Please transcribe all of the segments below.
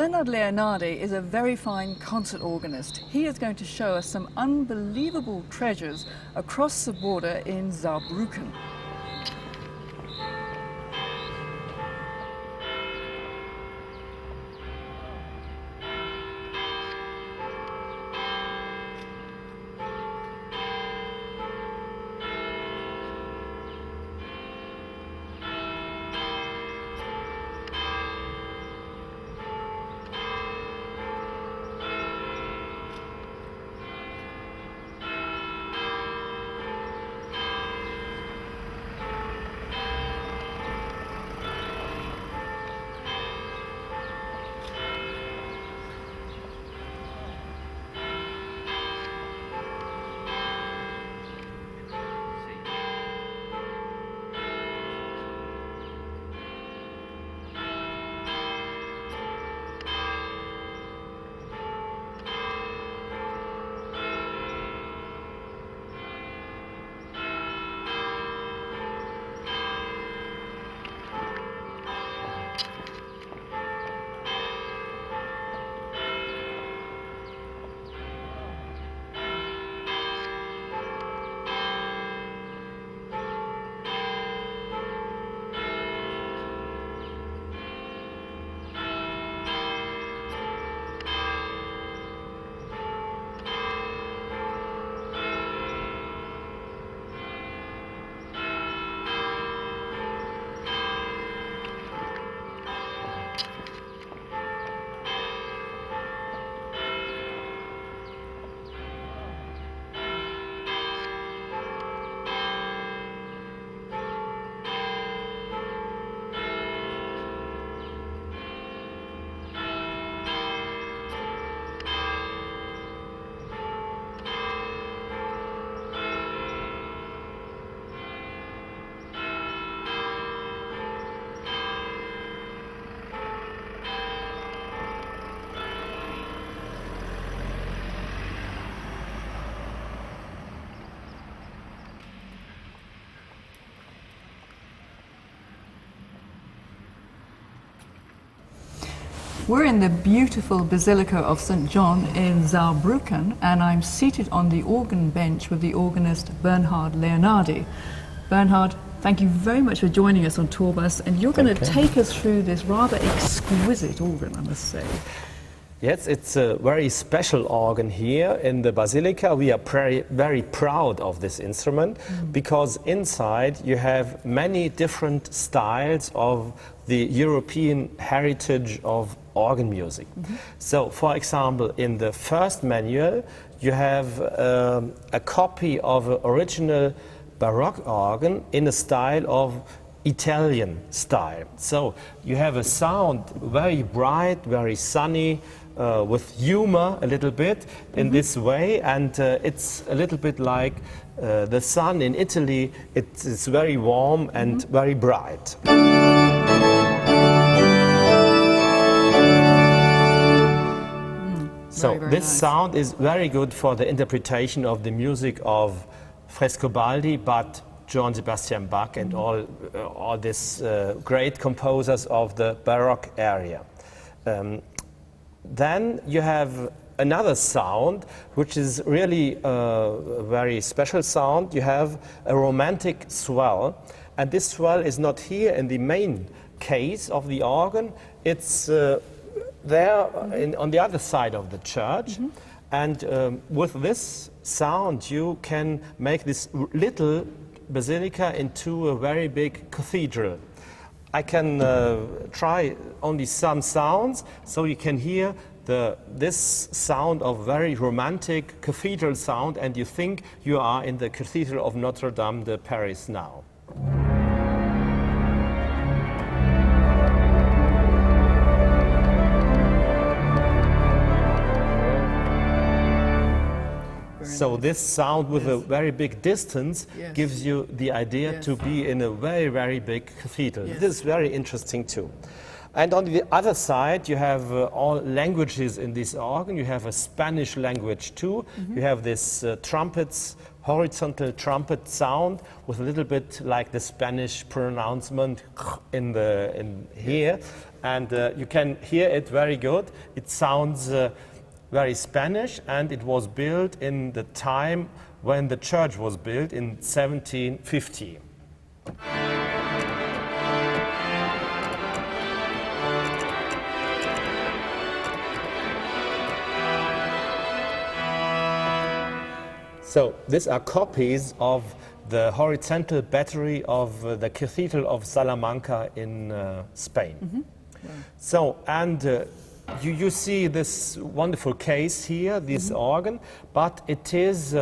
Bernhard Leonardi is a very fine concert organist. He is going to show us some unbelievable treasures across the border in Saarbrücken. We're in the beautiful Basilica of St. John in Saarbrücken, and I'm seated on the organ bench with the organist Bernhard Leonardi. Bernhard, thank you very much for joining us on Tourbus, and you're going to take us through this rather exquisite organ, I must say. Yes, it's a very special organ here in the Basilica. We are very proud of this instrument because inside you have many different styles of the European heritage of organ music. So, for example, in the first manual you have a copy of an original Baroque organ in a style of Italian style. So you have a sound very bright, very sunny, with humor a little bit in this way, and it's a little bit like the sun in Italy. It's very warm and very bright. So this sound is very good for the interpretation of the music of Frescobaldi, but Johann Sebastian Bach and all these great composers of the Baroque area. Then you have another sound, which is really a very special sound. You have a romantic swell, and this swell is not here in the main case of the organ. It's there on the other side of the church, and with this sound you can make this little basilica into a very big cathedral. I can try only some sounds so you can hear this sound of very romantic cathedral sound, and you think you are in the Cathedral of Notre Dame de Paris now. So this sound with a very big distance gives you the idea to be in a very, very big cathedral. This is very interesting too. And on the other side, you have all languages in this organ. You have a Spanish language too. You have this trumpets, horizontal trumpet sound with a little bit like the Spanish pronouncement in here. And you can hear it very good. It sounds very Spanish, and it was built in the time when the church was built in 1750. So these are copies of the horizontal battery of the Cathedral of Salamanca in Spain. So, and you see this wonderful case here, this organ, but it is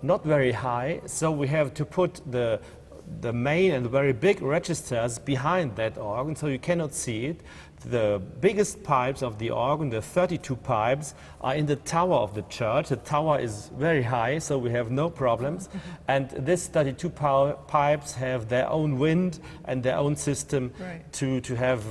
not very high, so we have to put the main and very big registers behind that organ, so you cannot see it. The biggest pipes of the organ, the 32 pipes, are in the tower of the church. The tower is very high, so we have no problems. And these 32 pipes have their own wind and their own system to have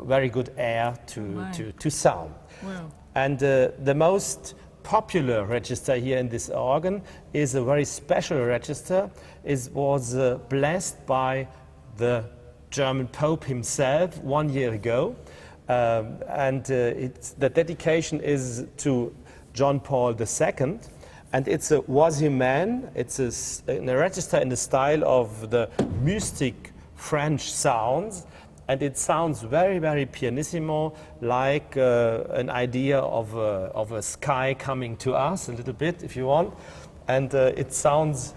very good air to sound. Wow. And the most popular register here in this organ is a very special register. It was blessed by the German Pope himself 1 year ago, and the dedication is to John Paul II, and it's a Voisin. It's a register in the style of the mystic French sounds, and it sounds very, very pianissimo, like an idea of a sky coming to us a little bit, if you want, and it sounds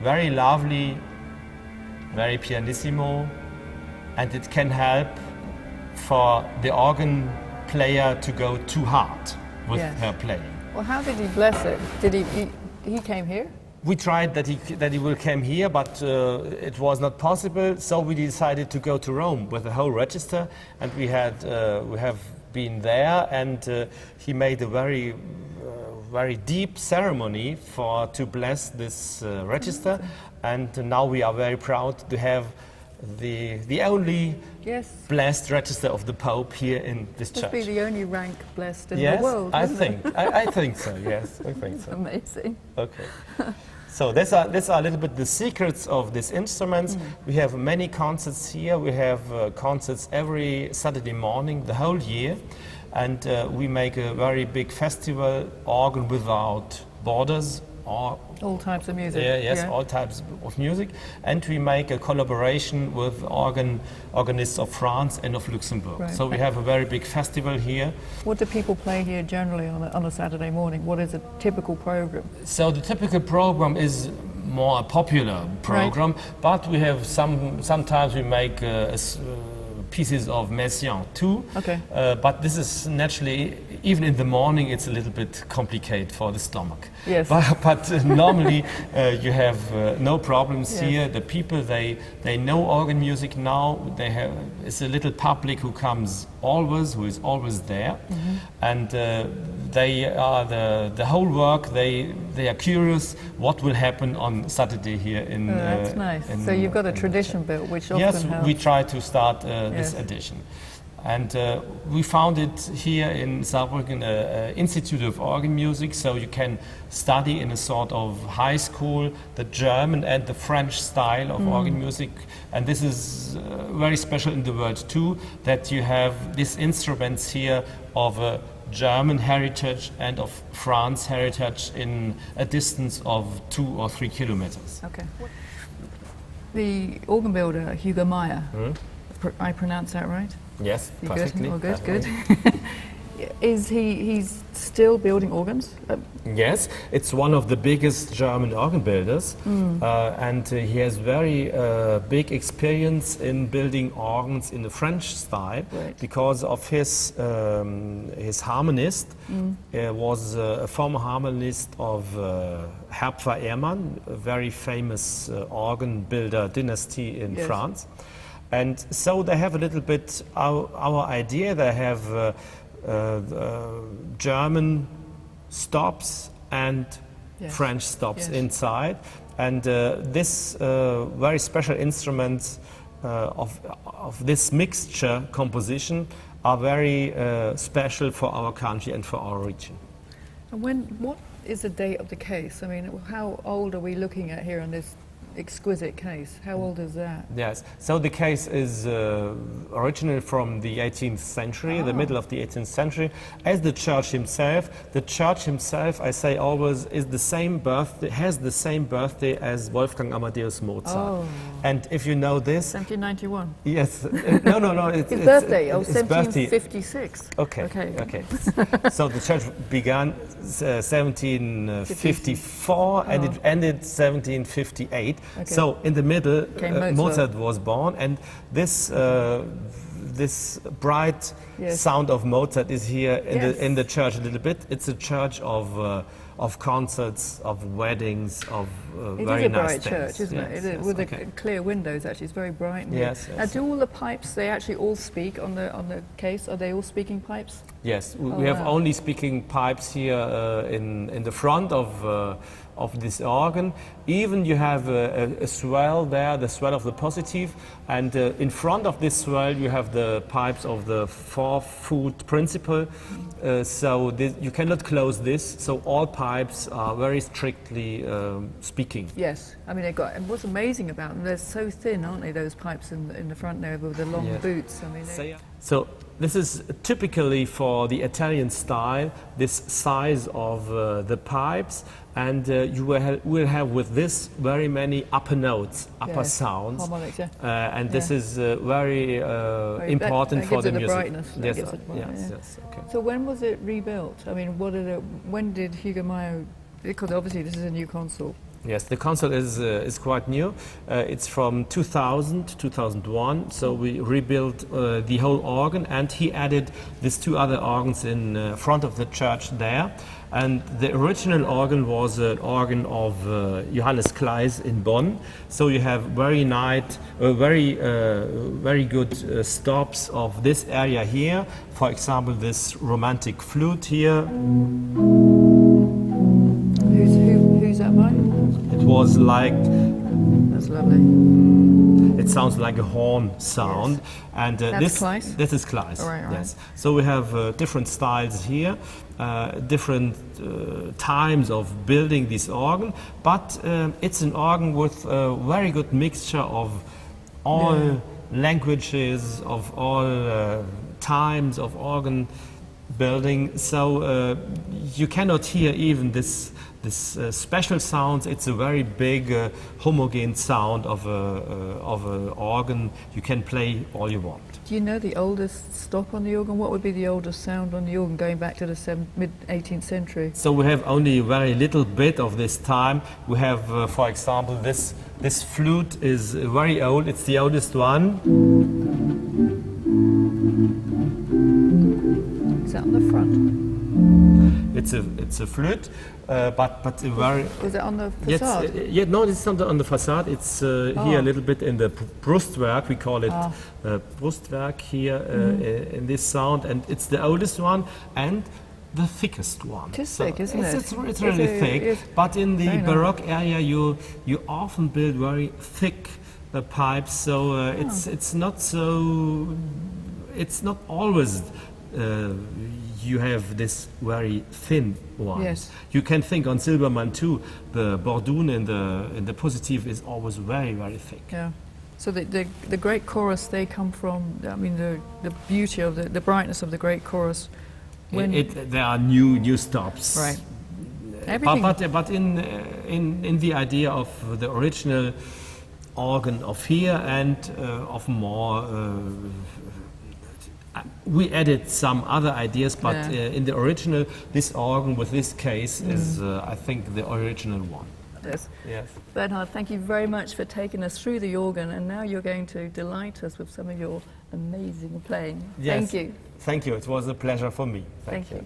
very lovely, very pianissimo, and it can help for the organ player to go too hard with her playing. Well, how did he bless it? Did he came here? We tried that he will come here, but it was not possible, so we decided to go to Rome with the whole register, and we have been there, and he made a very deep ceremony to bless this register. And now we are very proud to have the only blessed register of the Pope here in this church. Must be the only rank blessed in yes, the world. I think so. Yes, I think so. Amazing. Okay. So these are a little bit the secrets of these instruments. We have many concerts here. We have concerts every Saturday morning, the whole year, and we make a very big festival, Organ Without Borders. All types of music. Yes, all types of music, and we make a collaboration with organists of France and of Luxembourg. Right. So we have a very big festival here. What do people play here generally on a Saturday morning? What is a typical program? So the typical program is more a popular program, but we have sometimes we make pieces of Messiaen too. Okay. But this is naturally, even in the morning, it's a little bit complicated for the stomach. Yes. But normally you have no problems here. The people, they know organ music now. It's a little public who is always there. And they are the whole work, they are curious what will happen on Saturday here in that's nice. So you've got a tradition built, which often helps. Yes, we try to start this edition. And we founded here in Saarbrücken an Institute of Organ Music, so you can study in a sort of high school the German and the French style of organ music. And this is very special in the world too, that you have these instruments here of a German heritage and of France heritage in a distance of 2 or 3 kilometers. Okay. The organ builder, Hugo Meyer, I pronounce that right? Yes, You perfectly. good? Oh, good. Is he's still building organs? Yes, it's one of the biggest German organ builders, and he has very big experience in building organs in the French style, because of his harmonist was a former harmonist of Herpfer Ehrmann, a very famous organ builder dynasty in France. And so they have a little bit our idea. They have German stops and French stops inside, and this very special instrument of this mixture composition are very special for our country and for our region. And what is the date of the case? I mean, how old are we looking at here on this exquisite case? How old is that? Yes, so the case is originally from the 18th century, the middle of the 18th century, as the church himself. The church himself, I say always, is the same birthday, has the same birthday as Wolfgang Amadeus Mozart. Oh. And if you know this, 1791. yes, no, His birthday, it's his birthday. 1756. Okay. So the church began 1754 and it ended 1758. Okay. So in the middle, Came Mozart. Mozart was born, and this this bright Yes. sound of Mozart is here Yes. in the church a little bit. It's a church of concerts, of weddings, of It very is a nice bright things. church, isn't Yes, it? yes, With okay. the clear windows, actually, it's very bright. in here. Yes, yes. Now, do all the pipes? They actually all speak on the case. Are they all speaking pipes? Yes, Oh, we have wow. only speaking pipes here in the front of this organ. Even you have a swell there, the swell of the positive, and in front of this swell you have the pipes of the 4-foot principle. So you cannot close this. So all pipes are very strictly speaking. Yes. I mean, they've got. And what's amazing about them? They're so thin, aren't they? Those pipes in the front there with the long Yes. boots. I mean, So this is typically for the Italian style, this size of the pipes, and you will have with this very many upper notes, upper Yes, sounds, harmonics, yeah. and this is very important that for gives the it the music. brightness, that Yes, gives it brightness, yeah. yes, okay. So when was it rebuilt? I mean, when did Hugo Meyer? Because obviously this is a new console. Yes, the console is quite new. It's from 2000, 2001. So we rebuilt the whole organ, and he added these 2 other organs in front of the church there. And the original organ was an organ of Johannes Kleis in Bonn. So you have very good stops of this area here. For example, this romantic flute here. Who's that by? It was like. That's lovely. It sounds like a horn sound, and That's Kleis? This is Kleis. All right. Yes. So we have different styles here, different times of building this organ, but it's an organ with a very good mixture of all languages, of all times of organ building. So you cannot hear even this special sounds. It's a very big homogeneous sound of an organ. You can play all you want. Do you know the oldest stop on the organ? What would be the oldest sound on the organ going back to the mid-18th century? So we have only a very little bit of this time. We have, for example, this flute is very old. It's the oldest one. Is that on the front? It's a flute, but a very. Is it on the Yes, facade? no, it's not on the facade. It's here a little bit in the Brustwerk. We call it Brustwerk here in this sound, and it's the oldest one and the thickest one. It is thick, isn't it? It's really thick. it's But in the very nice. Baroque area, you often build very thick pipes, so it's not so. It's not always. You have this very thin one. Yes. You can think on Silbermann too. The Bordun in the positive is always very, very thick. Yeah. So the great chorus, they come from. I mean, the beauty of the brightness of the great chorus. When There are new stops. right. Everything. But in the idea of the original organ of here and of more. We added some other ideas, but in the original, this organ with this case is, I think, the original one. Yes. Yes. Bernhard, thank you very much for taking us through the organ, and now you're going to delight us with some of your amazing playing. Yes. Thank you. Thank you. It was a pleasure for me. Thank you.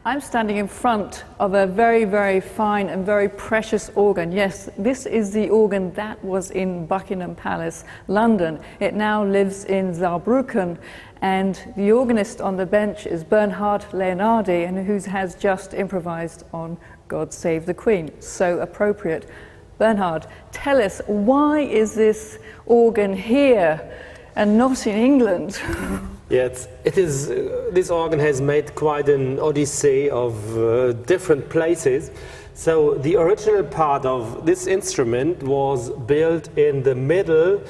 I'm standing in front of a very, very fine and very precious organ. Yes, this is the organ that was in Buckingham Palace, London. It now lives in Saarbrücken, and the organist on the bench is Bernhard Leonardi, and who has just improvised on God Save the Queen. So appropriate. Bernhard, tell us, why is this organ here and not in England? Yes, it is. This organ has made quite an odyssey of different places. So the original part of this instrument was built in the middle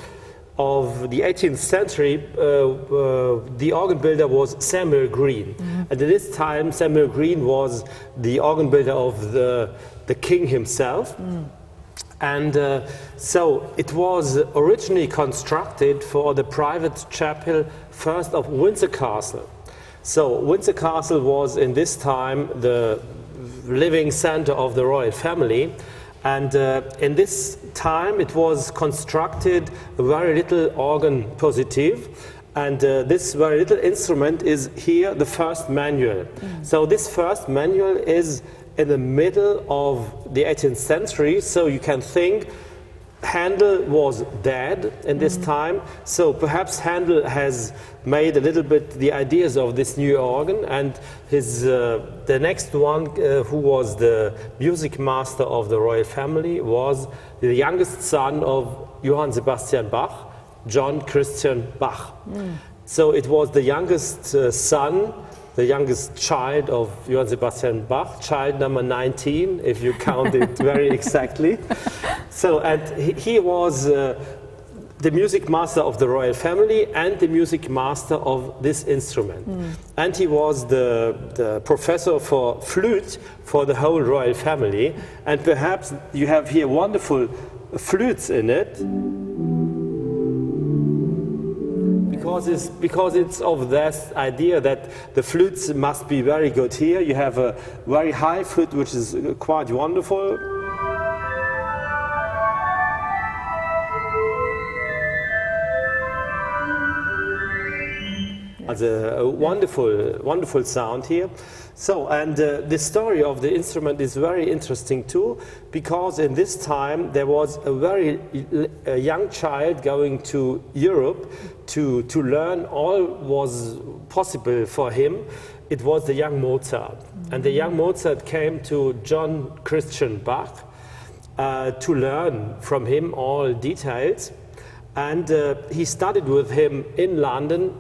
of the 18th century. The organ builder was Samuel Green. And at this time, Samuel Green was the organ builder of the king himself. And so it was originally constructed for the private chapel first of Windsor Castle. So Windsor Castle was in this time the living center of the royal family. And in this time it was constructed a very little organ positive. And this very little instrument is here, the first manual. So this first manual is in the middle of the 18th century, so you can think Handel was dead in this time, so perhaps Handel has made a little bit the ideas of this new organ, and his the next one who was the music master of the royal family was the youngest son of Johann Sebastian Bach, John Christian Bach. So it was the youngest son, the youngest child of Johann Sebastian Bach, child number 19, if you count it very exactly. So, and he was the music master of the royal family and the music master of this instrument. And he was the professor for flute for the whole royal family. And perhaps you have here wonderful flutes in it. Because it's of this idea that the flutes must be very good here. You have a very high flute, which is quite wonderful. As a wonderful sound here. So, and the story of the instrument is very interesting too, because in this time there was a young child going to Europe to learn all was possible for him. It was the young Mozart. And the young Mozart came to John Christian Bach to learn from him all details. And he studied with him in London,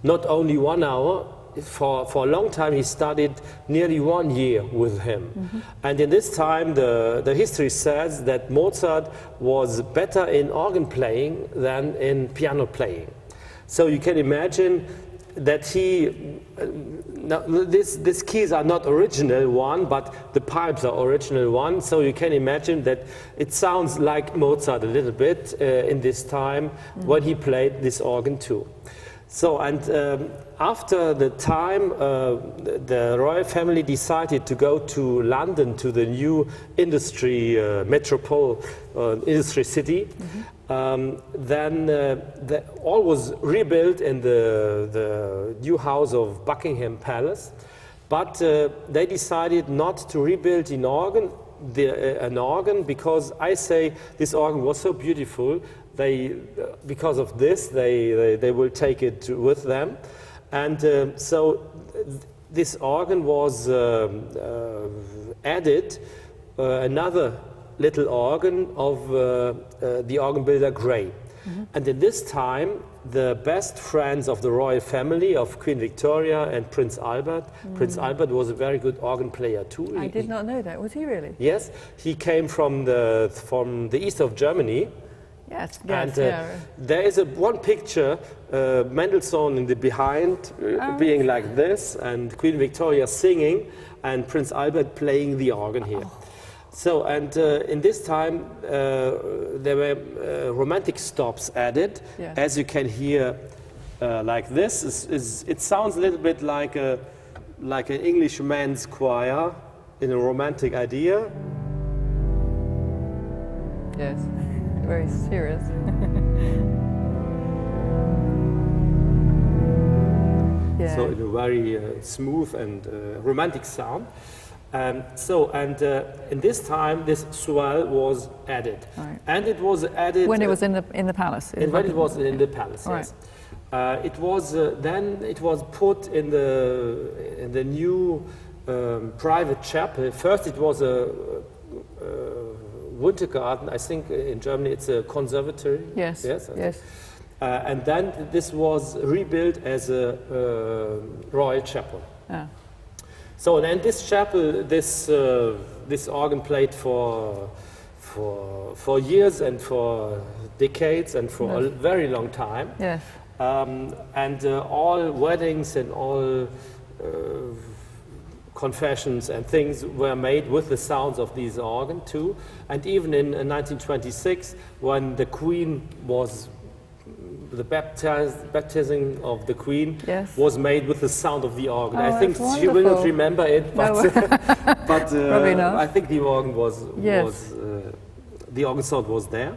not only 1 hour. For a long time he studied nearly 1 year with him. And in this time the history says that Mozart was better in organ playing than in piano playing. So you can imagine that these keys are not original one, but the pipes are original one. So you can imagine that it sounds like Mozart a little bit in this time when he played this organ too. So, and after the time, the royal family decided to go to London, to the new industry metropole, industry city. Then all was rebuilt in the new house of Buckingham Palace. But they decided not to rebuild an organ, because I say this organ was so beautiful. Because of this, they will take it with them. And so this organ was added, another little organ of the organ builder Gray. And in this time, the best friends of the royal family of Queen Victoria and Prince Albert. Prince Albert was a very good organ player too. I did not know that. Was he really? Yes, he came from the east of Germany. Yes, and yeah. there is one picture, Mendelssohn in the behind, being like this, and Queen Victoria singing, and Prince Albert playing the organ here. So, and in this time, there were romantic stops added, as you can hear, like this. It sounds a little bit like an English men's choir in a romantic idea. Yes. Very serious. So in a very smooth and romantic sound. In this time, this swell was added, Right. and it was added When it was in the palace. when it was in the palace. All Yes, it was then it was put in the new private chapel. First, it was a winter garden. I think in Germany it's a conservatory. Yes. Yes. Yes. And then this was rebuilt as a royal chapel. Yeah. So then this chapel, this organ played for years and for decades and for a very long time. Yes. All weddings and all confessions and things were made with the sounds of these organ too. And even in 1926, when the Queen was the baptism of the Queen Yes. was made with the sound of the organ. Oh, I think that's she will not wonderful. remember it, but, but Probably not. I think the organ was Yes. the organ sound was there,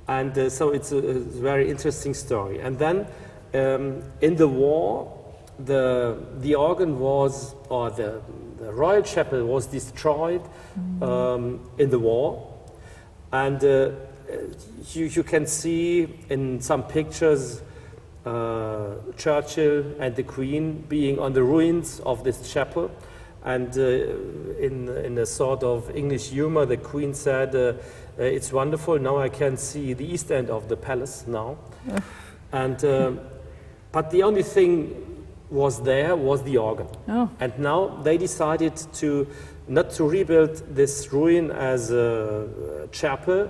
and so it's a very interesting story. And then in the war, the organ was, or the royal chapel was destroyed in the war, and you can see in some pictures Churchill and the Queen being on the ruins of this chapel, and in a sort of English humor, the Queen said, "It's wonderful. Now I can see the east end of the palace now." And but the only thing was the organ. Oh. And now they decided not to rebuild this ruin as a chapel.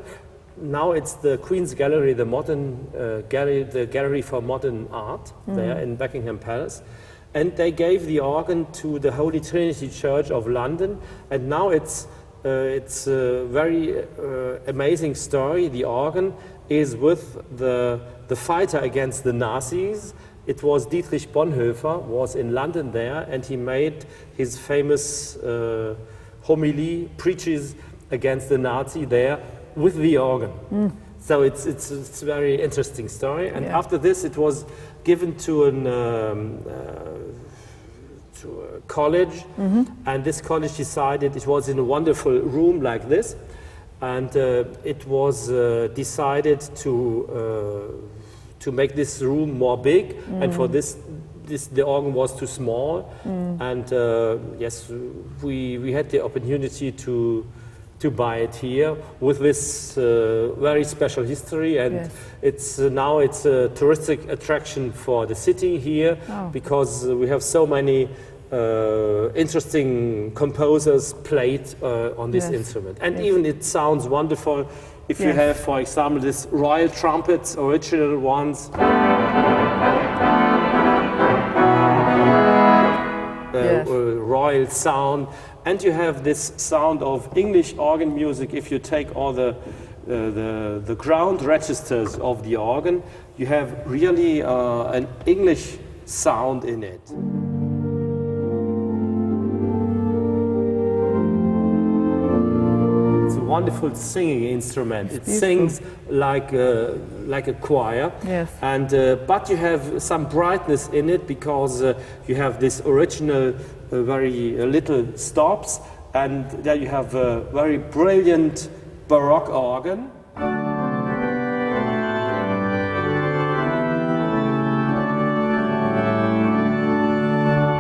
Now it's the Queen's Gallery, the modern gallery, the Gallery for Modern Art there in Buckingham Palace. And they gave the organ to the Holy Trinity Church of London. And now it's a very amazing story. The organ is with the fighter against the Nazis. It was Dietrich Bonhoeffer, was in London there, and he made his famous homily, preaches against the Nazi there with the organ. So it's a very interesting story. And Yeah. after this, it was given to a college, and this college decided it was in a wonderful room like this, and it was decided to make this room more big, and for this the organ was too small, and yes, we had the opportunity to buy it here with this very special history, and Yes. it's now it's a touristic attraction for the city here because we have so many interesting composers played on this Yes. instrument, and Yes. even it sounds wonderful if you Yes. have, for example, this royal trumpets, original ones. Yes. Royal sound, and you have this sound of English organ music. If you take all the ground registers of the organ, you have really an English sound in it. It's a wonderful singing instrument. It beautiful. sings like a choir. Yes. And but you have some brightness in it because you have this original very little stops, and there you have a very brilliant Baroque organ.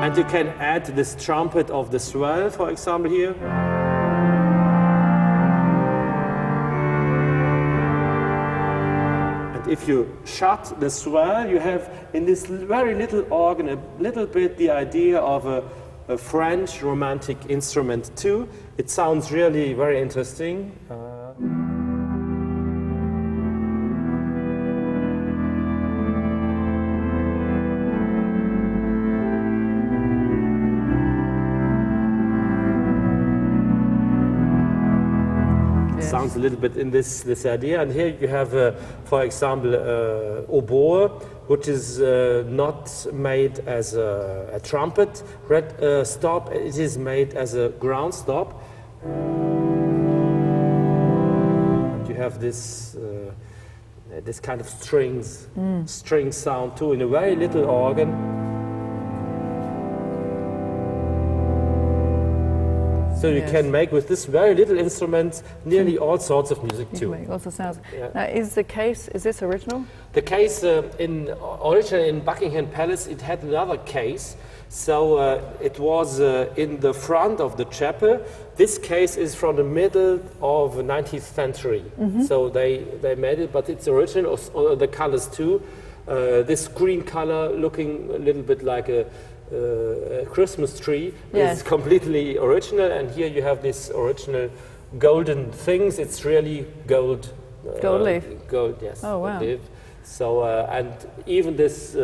And you can add this trumpet of the swell, for example, here. If you shut the swell, you have in this very little organ a little bit the idea of a French romantic instrument too. It sounds really very interesting. Sounds a little bit in this idea, and here you have, for example, oboe, which is not made as a trumpet stop. It is made as a ground stop. And you have this this kind of string sound too in a very little organ. So you Yes. can make with this very little instrument nearly all sorts of music You too. can make lots of sounds. Yeah. Now, is this original? The case originally in Buckingham Palace, it had another case. So it was in the front of the chapel. This case is from the middle of the 19th century. So they made it, but it's original, the colors too. This green color looking a little bit like a Christmas tree Yes. is completely original. And here you have this original golden things. It's really gold. Gold leaf? Gold, yes. Oh, wow. Leaf. So, and even this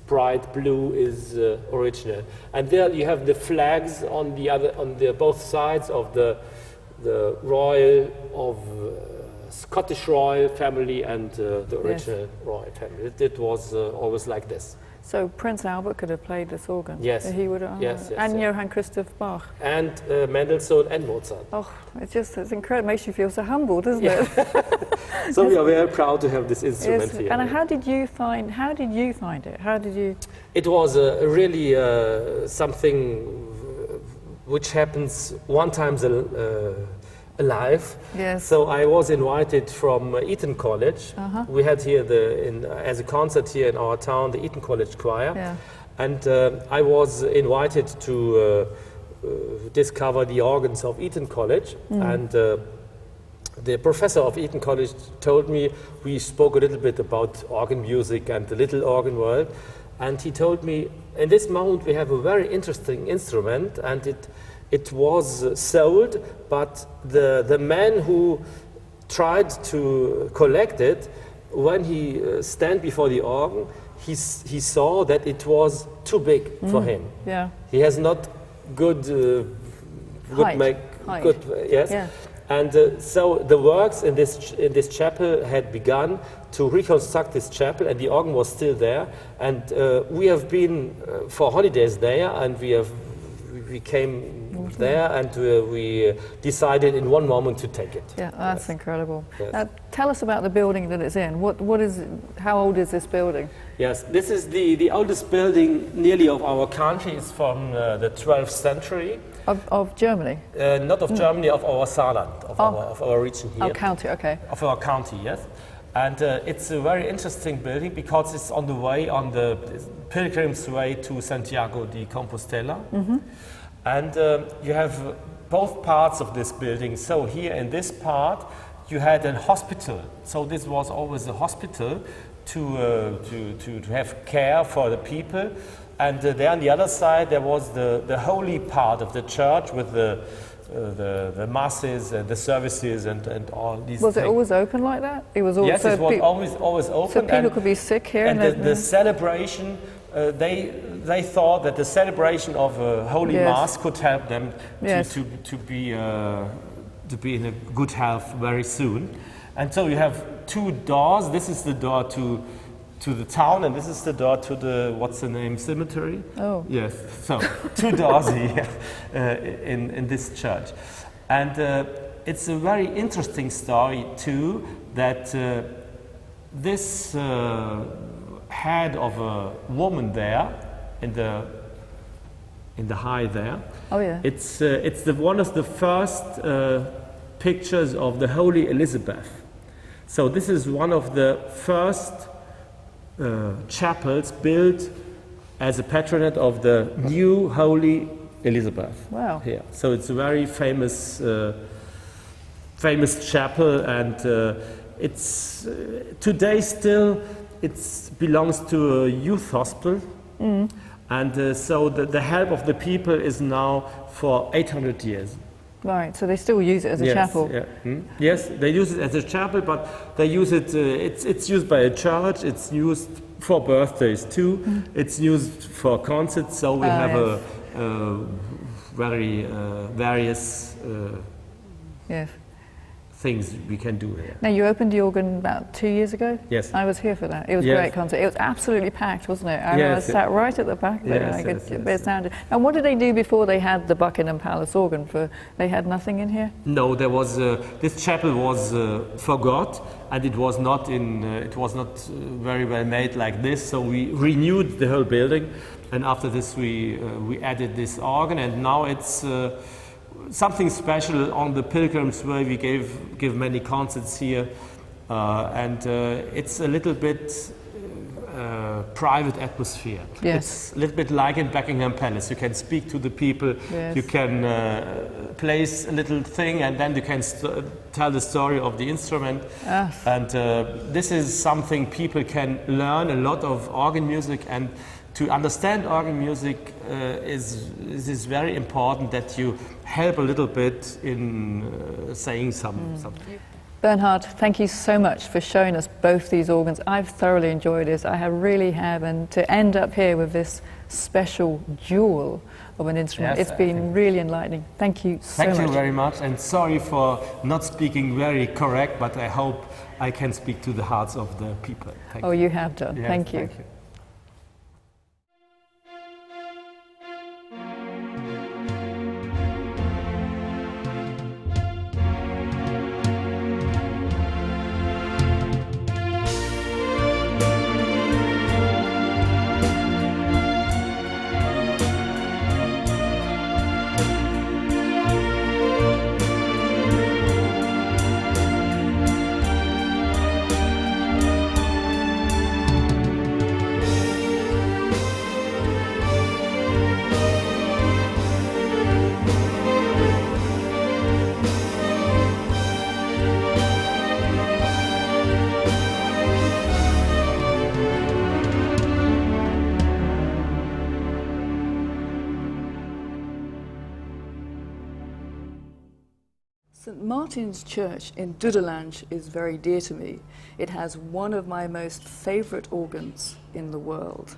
bright blue is original. And there you have the flags on the both sides of the royal of Scottish royal family and the original royal family. It was always like this. So Prince Albert could have played this organ. Yes. He would have. Yes, yes, And yes. Johann Christoph Bach. And Mendelssohn and Mozart. Oh, it's incredible. Makes you feel so humble, doesn't it? So we are very proud to have this instrument Yes. here. And how did you find it? How did you? It was really something which happens one time alive. Yes. So I was invited from Eton College. We had here as a concert here in our town, the Eton College Choir. Yeah. And I was invited to discover the organs of Eton College. And the professor of Eton College told me, we spoke a little bit about organ music and the little organ world. And he told me, in this moment we have a very interesting instrument, and it was sold, but the man who tried to collect it, when he stand before the organ, he saw that it was too big for him. Yeah. He has not good Height. good yes. Yeah. And so the works in this chapel had begun to reconstruct this chapel, and the organ was still there. And we have been for holidays there, and we came there, and we decided in one moment to take it. Yeah, that's incredible. Yes. Now, tell us about the building that it's in. What is? How old is this building? Yes, this is the oldest building nearly of our country. It's from the 12th century. Of Germany? Not of Germany, of our Saarland, of our region here. Oh, county. Okay. Of our county, yes. And it's a very interesting building because it's on the pilgrim's way to Santiago de Compostela. And you have both parts of this building. So here in this part, you had a hospital. So this was always a hospital to have care for the people. And there on the other side, there was the holy part of the church with the masses and the services and all these Was things. it always open like that? It was Yes, so it was always open. So people and- could be sick here. and the celebration, they thought that the celebration of a holy Yes. mass could help them Yes. to be in a good health very soon. And so you have two doors. This is the door to the town, and this is the door to the cemetery. Oh. Yes. So two doors here in this church, and it's a very interesting story too that this head of a woman there in the high there. Oh yeah. It's one of the first pictures of the Holy Elizabeth. So this is one of the first chapels built as a patronage of the new Holy Elizabeth. Wow. Here. So it's a very famous chapel, and it's today still it belongs to a youth hospital. And so the help of the people is now for 800 years. Right. So they still use it as a chapel. Yeah. Yes, they use it as a chapel, but they use it. It's used by a church. It's used for birthdays too. It's used for concerts. So we have yes. a very various Yes. things we can do here. Now you opened the organ about 2 years ago. Yes. I was here for that. It was a Yes. great concert. It was absolutely packed, wasn't it? I remember I Yes, sat right at the back there. Yes, I could, yes, yes, it sounded. And what did they do before they had the Buckingham Palace organ? They had nothing in here. No, there was this chapel was forgot, and it was not very well made like this. So we renewed the whole building, and after this we added this organ, and now it's something special on the Pilgrims Way. We give many concerts here, and it's a little bit private atmosphere. Yes. It's a little bit like in Buckingham Palace. You can speak to the people, Yes. you can place a little thing, and then you can tell the story of the instrument. Yes. And this is something people can learn a lot of organ music, and to understand organ music is very important that you help a little bit in saying something. Bernhard, thank you so much for showing us both these organs. I've thoroughly enjoyed this. I really have. And to end up here with this special jewel of an instrument, Yes, it's been really enlightening. Thank you so much. Thank you very much, and sorry for not speaking very correct, but I hope I can speak to the hearts of the people. Thank Oh, you have done. Yes, Thank you. Thank you. St. Martin's Church in Dudelange is very dear to me. It has one of my most favourite organs in the world.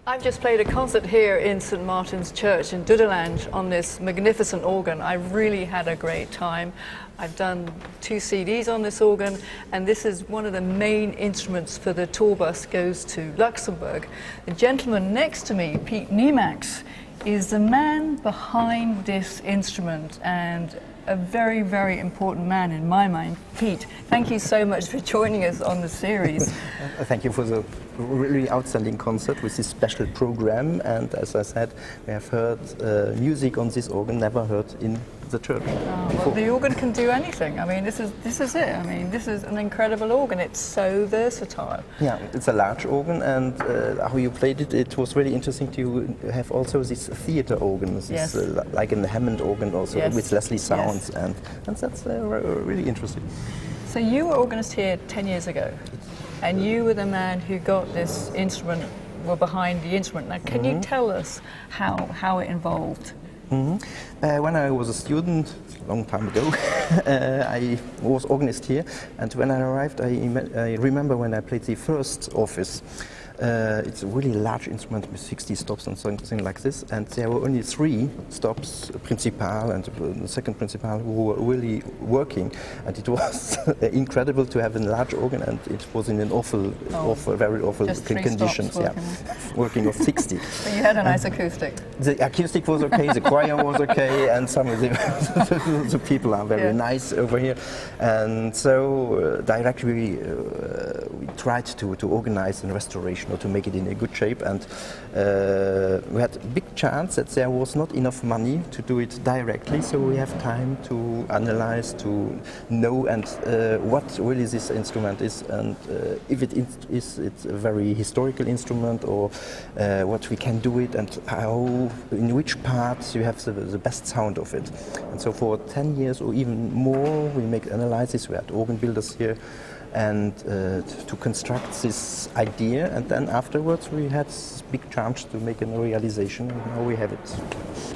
I've just played a concert here in St Martin's Church in Dudelange on this magnificent organ. I really had a great time. I've done 2 CDs on this organ, and this is one of the main instruments for the tour bus goes to Luxembourg. The gentleman next to me, Pete Niemax, is the man behind this instrument and a very, very important man in my mind. Pete, thank you so much for joining us on the series. Thank you for the really outstanding concert with this special program, and as I said, we have heard music on this organ never heard in the church. Well, the organ can do anything. I mean, this is it. I mean, this is an incredible organ. It's so versatile. Yeah, it's a large organ, and how you played it, it was really interesting to have also this theater organ, this, yes. like in the Hammond organ also, yes. with Leslie Sounds, yes. and that's really interesting. So you were organist here 10 years ago, and you were the man who got this instrument, were behind the instrument. Now, can you tell us how it evolved? When I was a student, a long time ago, I was organist here, and when I arrived, I remember when I played the first office. It's a really large instrument with 60 stops and something like this, and there were only 3 stops, principal and the second principal, who were really working, and it was incredible to have a large organ, and it was in an very awful conditions. Working of 60. But you had a nice acoustic. The acoustic was okay, the choir was okay, and some of the people are very nice over here, and so directly we tried to organize a restoration or to make it in a good shape, and we had a big chance that there was not enough money to do it directly, so we have time to analyze, to know and what really this instrument is, and if it's a very historical instrument, or what we can do it, and how, in which parts you have the best sound of it. And so for 10 years or even more we make analysis, we had organ builders here, and to construct this idea, and then afterwards we had this big chance to make a realization, and now we have it.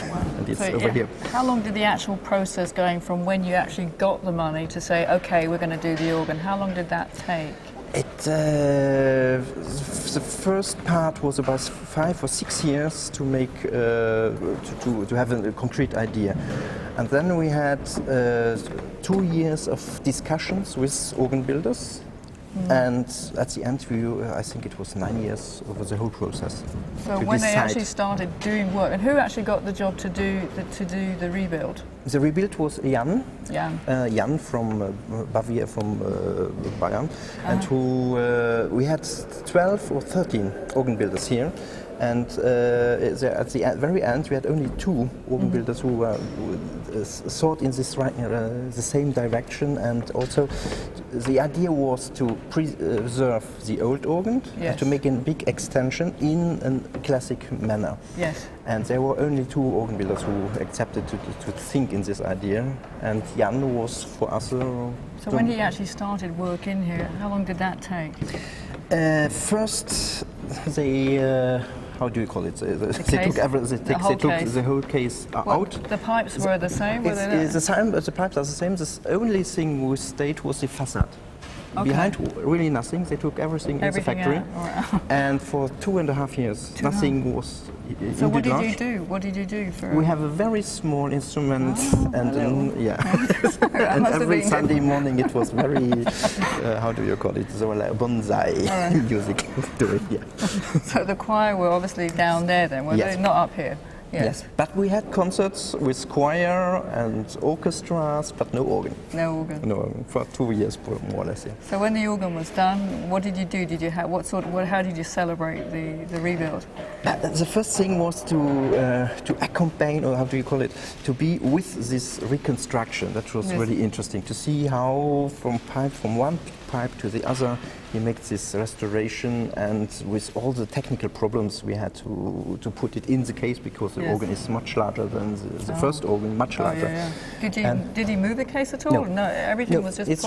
Wow. And it's over here. How long did the actual process going from when you actually got the money to say, okay, we're going to do the organ, how long did that take? The first part was about 5 or 6 years to make to have a concrete idea, and then we had 2 years of discussions with organ builders, and at the end I think it was 9 years over the whole process. So when they actually started doing work, and who actually got the job to do the rebuild? The rebuild was Jan. Jan From Bavaria, from Bayern, and who we had 12 or 13 organ builders here, and at the very end we had only 2 organ builders who were thought in this the same direction, and also the idea was to preserve the old organ and to make a big extension in a classic manner. Yes. And there were only 2 organ builders who accepted to think in this idea, and Jan was for us. So when he actually started work in here, how long did that take? First, they how do you call it? They took the whole case out. The pipes were the same? Were they the same, the pipes are the same. The only thing we stayed was the facade. Okay. Behind, really nothing. They took everything in the factory. And for 2.5 years, nothing was So what did you do? What did you do for? We have a very small instrument, and and every been Sunday morning it was very, how do you call it? So like bonsai music. So the choir were obviously down there then, were they? Not up here? Yes, but we had concerts with choir and orchestras, but no organ. No organ. No organ for 2 years, more or less. Yeah. So when the organ was done, what did you do? Did you have how did you celebrate the rebuild? The first thing was to accompany, or how do you call it, to be with this reconstruction. That was really interesting to see how from one pipe to the other he makes this restoration, and with all the technical problems we had to put it in the case, because the organ is much larger than the first organ, much larger. Did he move the case at all? No, everything was just. It's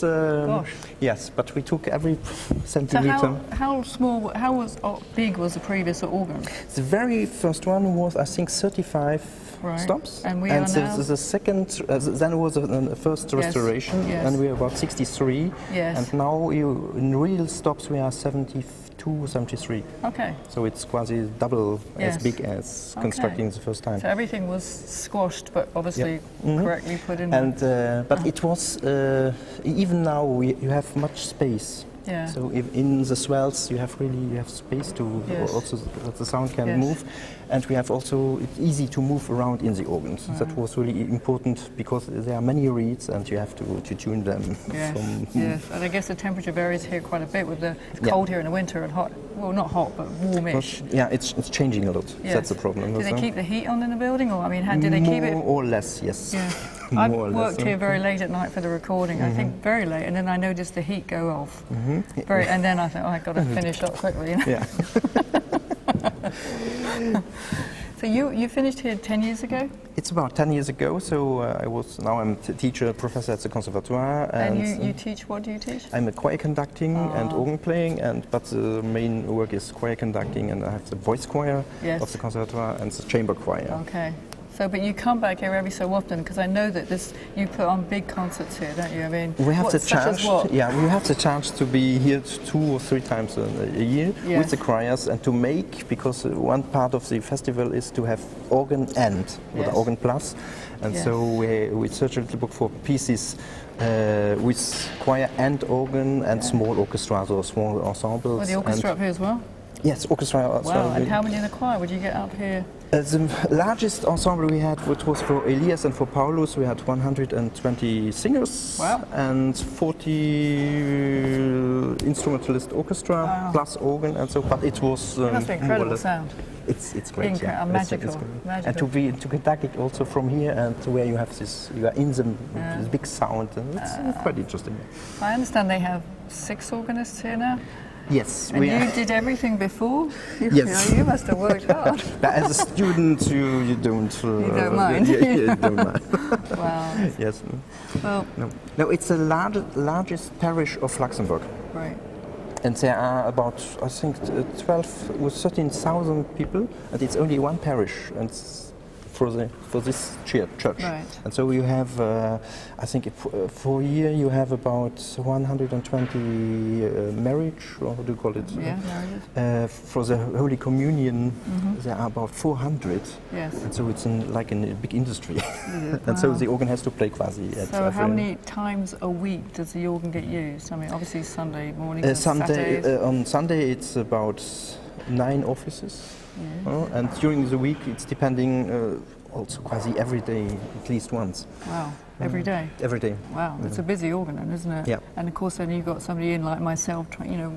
gosh. Yes, but we took every centimeter. So how big was the previous organ? The very first one was, I think, 35 Right. stops. And we are now? The second, then was the first restoration, yes. and we are about 63. Yes. And now in real stops we are 72, 73. Okay. So it's quasi double Yes. as big as Okay. constructing the first time. So everything was squashed, but obviously correctly put in. And but it was even now you have much space. Yeah. So if in the swells you have space to Yes. also that the sound can Yes. move, and we have also it's easy to move around in the organs. That was really important because there are many reeds and you have to tune them. Yes, From, yes, and I guess the temperature varies here quite a bit with the it's Yeah. cold here in the winter and hot. Well, not hot, but warmish. Yeah, it's changing a lot. Yes. That's the problem. Do they also. keep the heat on in the building, or I mean, how do they keep it? More or less, yes. Yeah. More I've or less, worked here very late at night for the recording. I think very late, and then I noticed the heat go off. And then I thought, oh, I've got to finish up quickly. You know? Yeah. So you finished here 10 years ago, It's about 10 years ago. So I'm teacher, professor at the conservatoire, and you teach. What do you teach? I'm a choir conducting and organ playing, but the main work is choir conducting, and I have the voice choir Yes. of the conservatoire and the chamber choir. Okay. So, but you come back here every so often because I know that you put on big concerts here, don't you? I mean, We have what, the such as chance. what? Yeah, we have the chance to be here 2 or 3 times a year Yes. with the choirs and to make, because one part of the festival is to have organ and or Yes. the organ plus, and Yes. so we search a little book for pieces with choir and organ and small orchestras or small ensembles. Well, the orchestra up here as well. Yes, orchestra. Wow. And how many in the choir would you get up here? The largest ensemble we had, which was for Elias and for Paulus, we had 120 singers Wow. and 40 instrumentalist orchestra Wow. plus organ, and so. But it was It must be more or incredible less- sound. It's great, yeah. Magical, great. magical. And to conduct it also from here, and to where you have this, you are in the this big sound, and it's quite interesting. I understand they have 6 organists here now. Yes, And you did everything before? Yes. You must have worked hard. But as a student, you don't. You don't mind. You don't mind. Wow. Yes. Well, No, it's the largest parish of Luxembourg. right. And there are about, I think, 12 or 13,000 people, and it's only one parish, and for this church. Right. And so you have, I think, for a year you have about 120 marriage, or how do you call it? Yeah, marriages. For the Holy Communion, there are about 400. Yes. And so it's like a big industry. And so Wow. the organ has to play quasi. So how many times a week does the organ get used? I mean, obviously Sunday mornings and Sunday, Saturdays. on Sunday it's about 9 offices, and during the week it's depending also quasi every day, at least once. Wow, every day. Every day. Wow, it's a busy organ, then, isn't it? Yeah. And of course, then you've got somebody in like myself,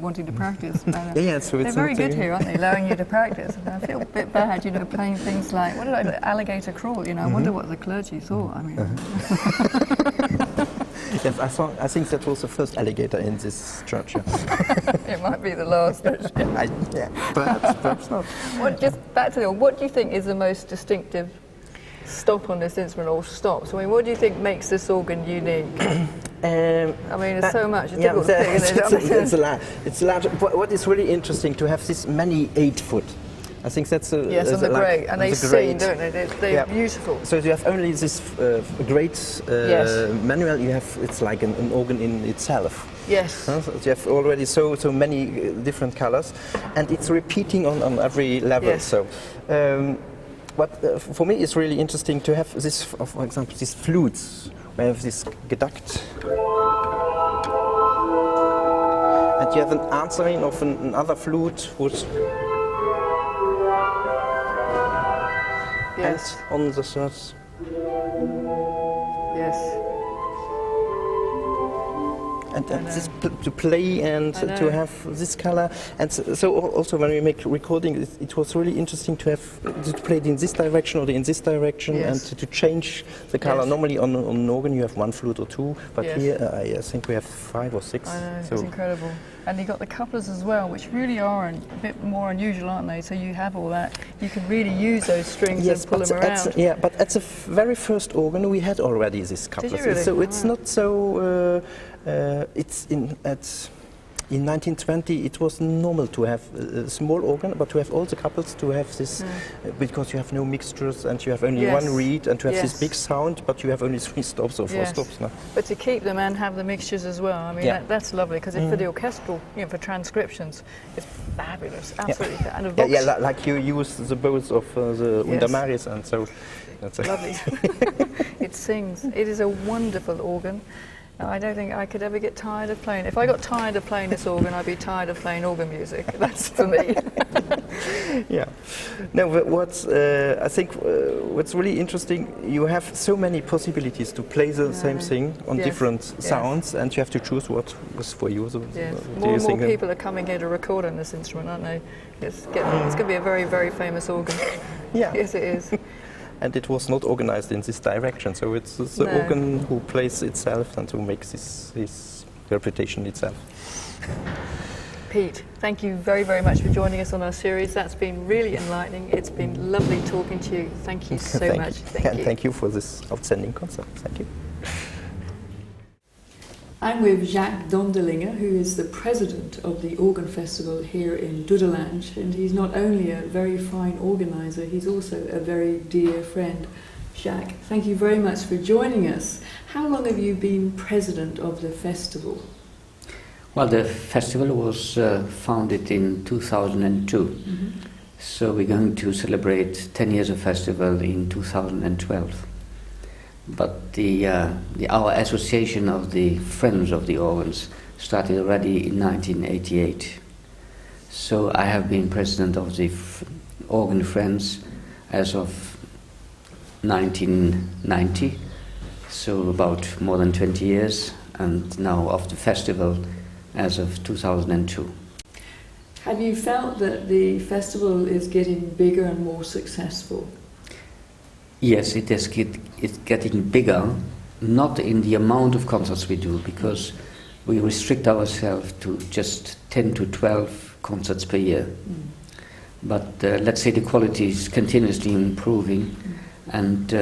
wanting to practice. And, Yeah, so they're it's very good something- here, aren't they? Allowing you to practice. And I feel a bit bad, playing things like what did I do? Alligator crawl. I wonder what the clergy thought. I mean, Yes, I think that was the first alligator in this church. Yeah, it might be the last. perhaps not. Just back to what do you think is the most distinctive stop on this instrument, or stops? I mean, what do you think makes this organ unique? I mean, there's so much. It's difficult to pick, isn't it? It's large. What is really interesting to have this many 8-foot. I think that's a Yes, on the grate, and they sing, don't they? They're Yeah. beautiful. So you have only this great Yes. manual. You have it's like an organ in itself. Yes. So you have already so many different colors, and it's repeating on every level. Yes. So. What for me is really interesting to have this, for example, these flutes. We have this Geduct, and you have an answering of another flute, which Yes. and on the third. Yes. And this to play and to have this color, and so also when we make recording, it was really interesting to have to play it in this direction or in this direction, Yes. and to change the color. Yes. Normally on an organ you have 1 flute or 2, but Yes. here I think we have 5 or 6. I know, it's incredible. And you got the couplers as well, which really are a bit more unusual, aren't they? So you have all that. You can really use those strings and pull them around. But at the very first organ we had already this couplers. really? So Oh, it's wow. not so. It's in at in 1920 it was normal to have a small organ, but to have all the couples to have this, because you have no mixtures and you have only Yes. one reed, and to have this Yes. big sound, but you have only 3 stops or 4 Yes. stops. No? But to keep them and have the mixtures as well, I mean, Yeah. that's lovely, because for the orchestral, for transcriptions, it's fabulous, absolutely. And a Yeah, Vox, yeah, like you use the bows of the Yes. Undamaris, and so that's lovely. It sings. It is a wonderful organ. I don't think I could ever get tired of playing. If I got tired of playing this organ, I'd be tired of playing organ music. That's for me. Yeah. No, but what's I think what's really interesting, you have so many possibilities to play the same thing on Yes. different Yes. sounds, and you have to choose what was for you. So, Yes. do More you and more think, people are coming here to record on this instrument, aren't they? It's going to be a very, very famous organ. Yeah. Yes, it is. And it was not organized in this direction, so it's the No. organ who plays itself and who makes his reputation itself. Pete, thank you very, very much for joining us on our series. That's been really enlightening. It's been lovely talking to you. Thank you so much. And thank you for this outstanding concert. Thank you. I'm with Jacques Dondelingen, who is the president of the Organ Festival here in Dudelange, and he's not only a very fine organizer, he's also a very dear friend. Jacques, thank you very much for joining us. How long have you been president of the festival? Well, the festival was founded in 2002, so we're going to celebrate 10 years of festival in 2012. But our association of the Friends of the Organs started already in 1988. So I have been president of the Organ Friends as of 1990, so about more than 20 years, and now of the festival as of 2002. Have you felt that the festival is getting bigger and more successful? Yes, it's getting bigger, not in the amount of concerts we do, because we restrict ourselves to just 10 to 12 concerts per year. But let's say the quality is continuously improving, and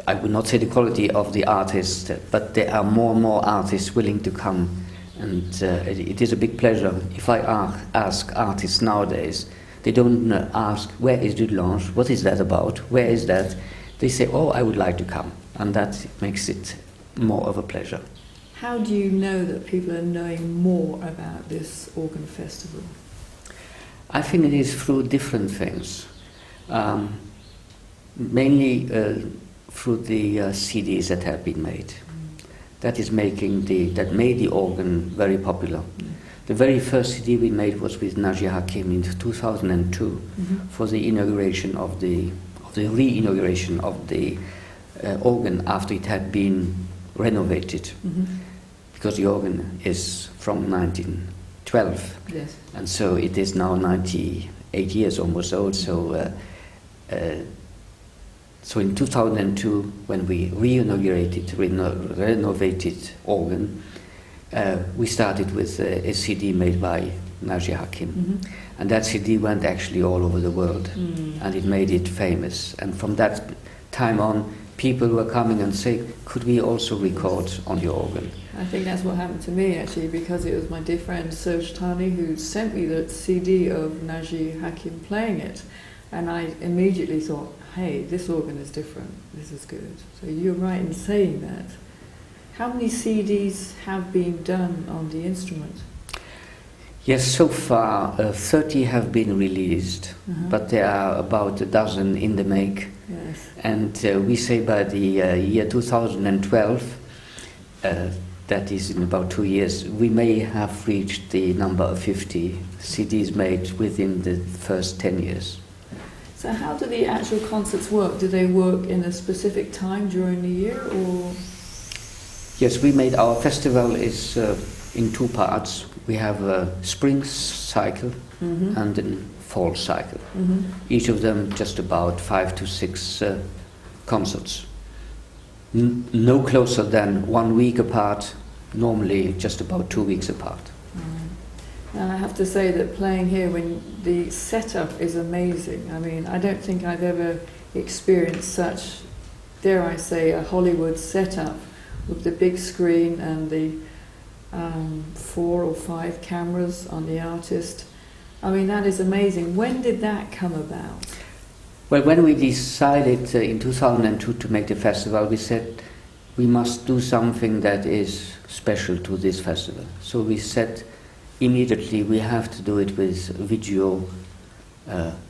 I would not say the quality of the artists, but there are more and more artists willing to come, and it is a big pleasure. If I ask artists nowadays, they don't ask, where is Dudelange? What is that about? Where is that? They say, oh, I would like to come. And that makes it more of a pleasure. How do you know that people are knowing more about this organ festival? I think it is through different things. Mainly through the CDs that have been made. That made the organ very popular. The very first CD we made was with Najee Hakim in 2002 for the inauguration of the re-inauguration of the organ after it had been renovated, because the organ is from 1912, Yes. and so it is now 98 years almost old. So in 2002, when we renovated organ, we started with a CD made by Najee Hakim. And that CD went actually all over the world, and it made it famous. And from that time on, people were coming and saying, could we also record on the organ? I think that's what happened to me, actually, because it was my dear friend Serge Tani who sent me the CD of Najee Hakim playing it. And I immediately thought, hey, this organ is different, this is good. So you're right in saying that. How many CDs have been done on the instrument? Yes, so far 30 have been released, but there are about a dozen in the make. Yes. And we say by the year 2012, that is in about 2 years, we may have reached the number of 50 CDs made within the first 10 years. So how do the actual concerts work? Do they work in a specific time during the year, or? Yes, we made our festival is in 2 parts. We have a spring cycle and a fall cycle. Each of them just about 5 to 6 concerts. No closer than 1 week apart, normally just about 2 weeks apart. And I have to say that playing here, when the setup is amazing. I mean, I don't think I've ever experienced such, dare I say, a Hollywood setup with the big screen and the 4 or 5 cameras on the artist. I mean, that is amazing. When did that come about? Well, when we decided in 2002 to make the festival, we said we must do something that is special to this festival. So we said immediately we have to do it with video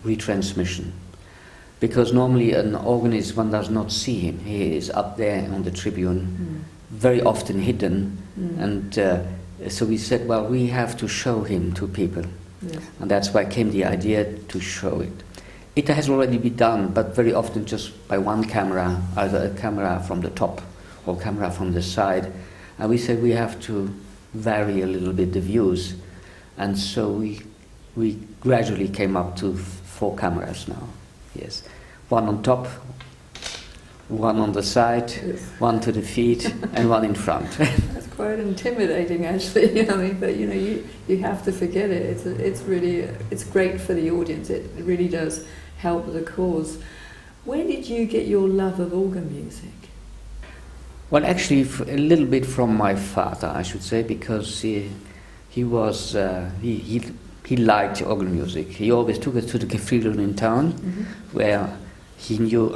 retransmission. Because normally an organist, one does not see him. He is up there on the tribune, very often hidden. And so we said, well, we have to show him to people. Yes. And that's why came the idea to show it. It has already been done, but very often just by one camera, either a camera from the top or camera from the side. And we said we have to vary a little bit the views. And so we gradually came up to 4 cameras now. Yes, one on top, one on the side, Yes. one to the feet, and one in front. That's quite intimidating, actually. I mean, but you know, you have to forget it. It's really great for the audience. It really does help the cause. Where did you get your love of organ music? Well, actually, a little bit from my father, I should say, because he liked organ music. He always took us to the cathedral in town, where he knew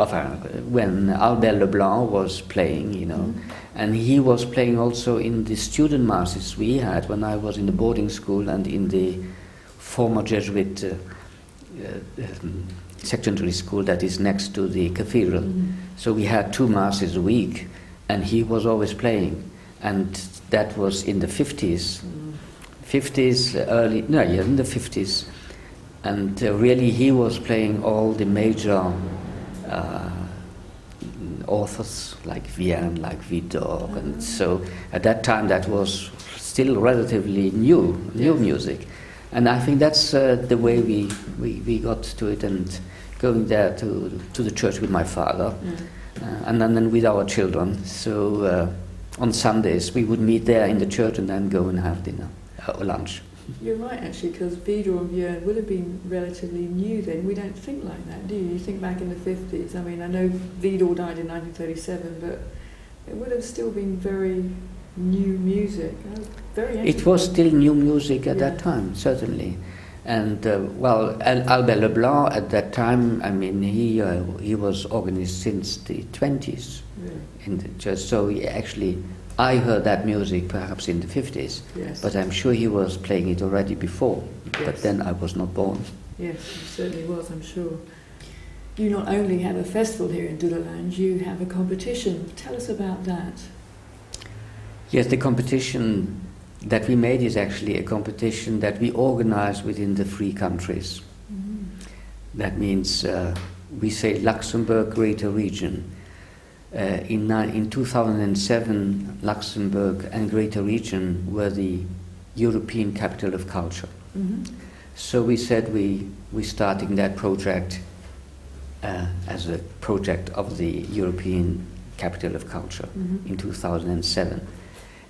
when Albert Leblanc was playing, you know, and he was playing also in the student masses we had when I was in the boarding school and in the former Jesuit secondary school that is next to the cathedral. So we had 2 masses a week, and he was always playing, and that was in the 50s. 50s, in the 50s. And really he was playing all the major authors like Vienne, like Vidor, and so at that time that was still relatively new music. And I think that's the way we got to it, and going there to the church with my father, and then with our children. So on Sundays we would meet there in the church and then go and have dinner. Or lunch. You're right, actually, because Vidor and Vierne would have been relatively new then. We don't think like that, do you? You think back in the 50s. I mean, I know Vidor died in 1937, but it would have still been very new music. Very It was still new music at that time, certainly. And Albert Leblanc at that time, I mean, he was organist since the 20s in the church. So he actually, I heard that music perhaps in the 50s, but I'm sure he was playing it already before, but then I was not born. Yes, he certainly was, I'm sure. You not only have a festival here in Dudelange, you have a competition. Tell us about that. Yes, the competition that we made is actually a competition that we organize within the 3 countries. That means we say Luxembourg Greater Region. In 2007, Luxembourg and Greater Region were the European Capital of Culture. So we said we're starting that project as a project of the European Capital of Culture in 2007.